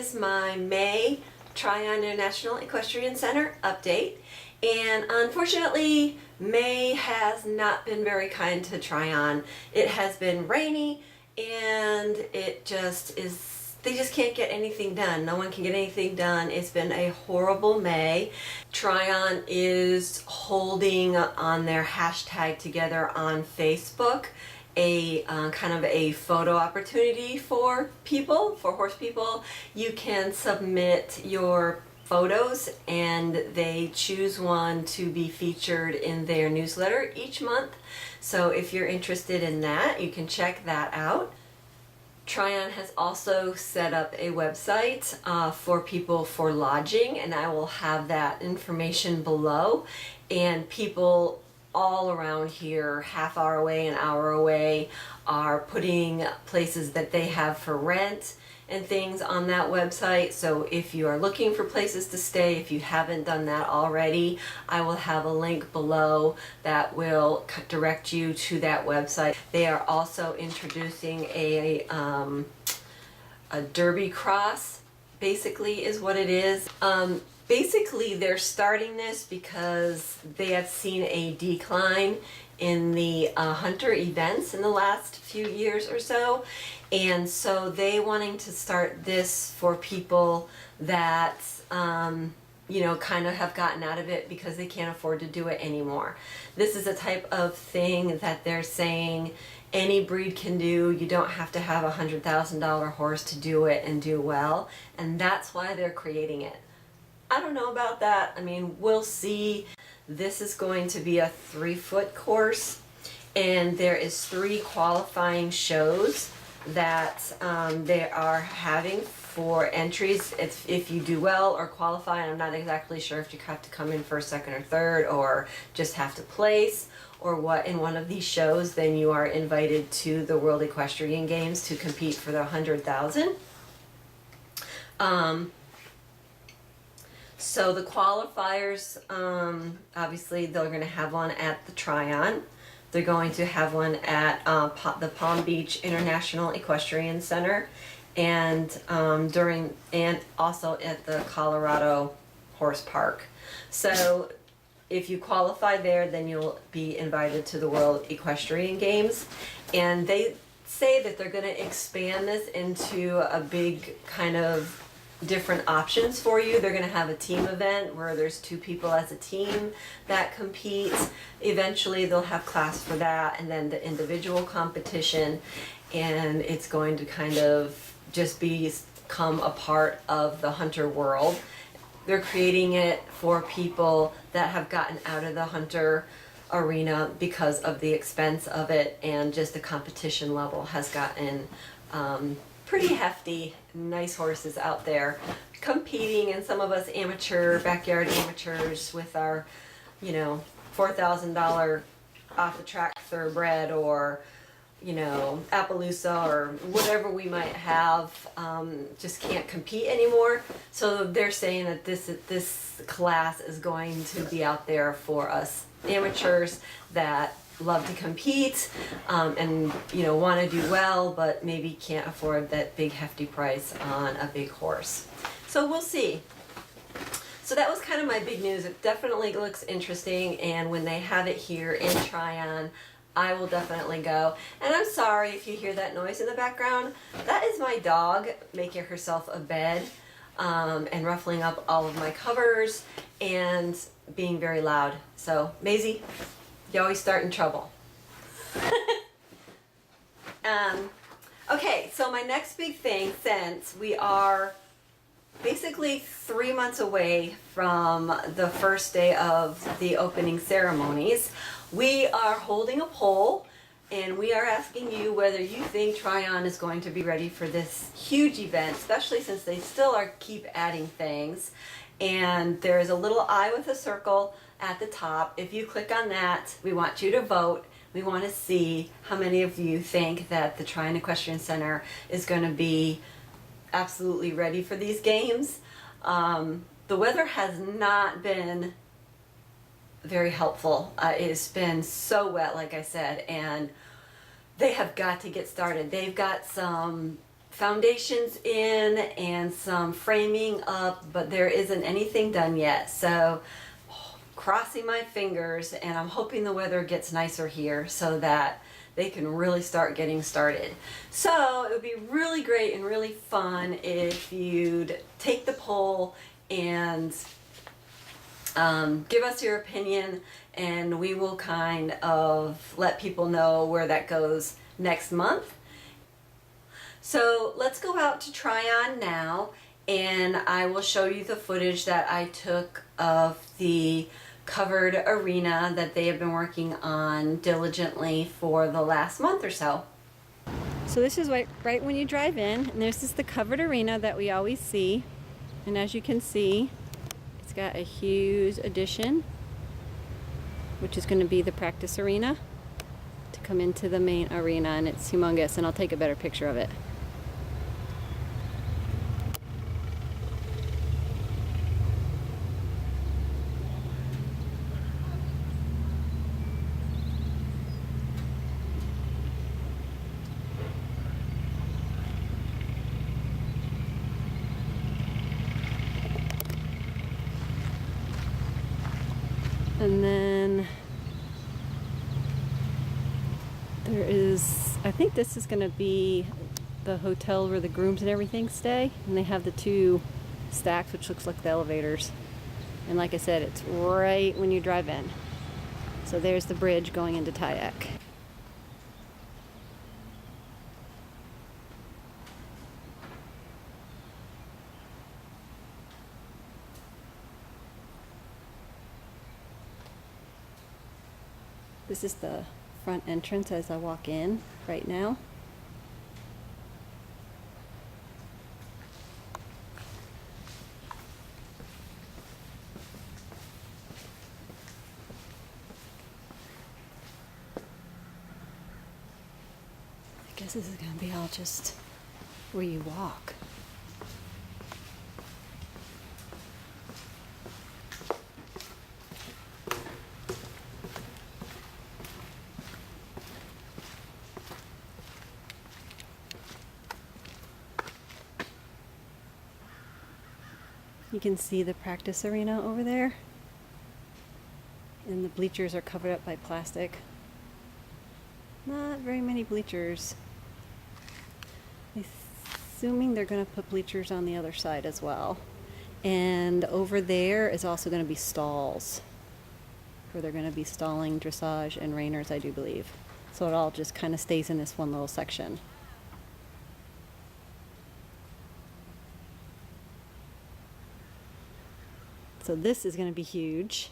is my May Tryon International Equestrian Center update. And unfortunately, May has not been very kind to Tryon. It has been rainy and it just is, they just can't get anything done. No one can get anything done. It's been a horrible May. Tryon is holding on their hashtag together on Facebook a kind of a photo opportunity for people, for horse people. You can submit your photos and they choose one to be featured in their newsletter each month. So if you're interested in that, you can check that out. Tryon has also set up a website for people for lodging, and I will have that information below. And people all around here, half hour away, an hour away, are putting places that they have for rent and things on that website. So if you are looking for places to stay, if you haven't done that already, I will have a link below that will direct you to that website. They are also introducing a Derby cross, basically is what it is. Basically, they're starting this because they have seen a decline in the hunter events in the last few years or so. And so they wanting to start this for people that, you know, kind of have gotten out of it because they can't afford to do it anymore. This is a type of thing that they're saying any breed can do. You don't have to have a $100,000 horse to do it and do well. And that's why they're creating it. I don't know about that. I mean, we'll see. This is going to be a 3-foot course, and there is 3 qualifying shows that they are having for entries. If you do well or qualify, and I'm not exactly sure if you have to come in first, second, or third, or just have to place, or what in one of these shows, then you are invited to the World Equestrian Games to compete for the 100,000. So the qualifiers, obviously they're going to have one at the Tryon. They're going to have one at the Palm Beach International Equestrian Center, and and also at the Colorado Horse Park. So if you qualify there, then you'll be invited to the World Equestrian Games. And they say that they're going to expand this into a big kind of different options for you. They're going to have a team event where there's 2 people as a team that compete. Eventually they'll have class for that, and then the individual competition, and it's going to kind of just become a part of the hunter world. They're creating it for people that have gotten out of the hunter arena because of the expense of it, and just the competition level has gotten pretty hefty. Nice horses out there competing, and some of us amateur, backyard amateurs with our, you know, $4,000 off the track thoroughbred, or, you know, Appaloosa, or whatever we might have, just can't compete anymore. So they're saying that this class is going to be out there for us amateurs that love to compete, and, you know, want to do well, but maybe can't afford that big hefty price on a big horse. So we'll see. So that was kind of my big news. It definitely looks interesting, and when they have it here in Tryon, I will definitely go. And I'm sorry if you hear that noise in the background. That is my dog making herself a bed, and ruffling up all of my covers and being very loud. So Maisie, you always start in trouble. Okay, so my next big thing, since we are basically 3 months away from the first day of the opening ceremonies, we are holding a poll, and we are asking you whether you think Tryon is going to be ready for this huge event, especially since they still keep adding things. And there is a little eye with a circle at the top. If you click on that, we want you to vote. We want to see how many of you think that the Tryon Equestrian Center is going to be absolutely ready for these games. The weather has not been very helpful. It's been so wet, like I said, and they have got to get started. They've got some foundations in and some framing up, but there isn't anything done yet. So crossing my fingers, and I'm hoping the weather gets nicer here so that they can really start getting started. So it would be really great and really fun if you'd take the poll and give us your opinion, and we will kind of let people know where that goes next month. So let's go out to Tryon now, and I will show you the footage that I took of the covered arena that they have been working on diligently for the last month or so. So this is right when you drive in, and this is the covered arena that we always see. And as you can see, it's got a huge addition, which is going to be the practice arena to come into the main arena, and it's humongous, and I'll take a better picture of it. And then there is, I think this is going to be the hotel where the grooms and everything stay. And they have the two stacks, which looks like the elevators. And like I said, it's right when you drive in. So there's the bridge going into TIEC. This is the front entrance as I walk in right now. I guess this is going to be all just where you walk. You can see the practice arena over there, and the bleachers are covered up by plastic. Not very many bleachers. Assuming they're going to put bleachers on the other side as well. And over there is also going to be stalls, where they're going to be stalling dressage and reiners, I do believe. So it all just kind of stays in this one little section. So this is going to be huge.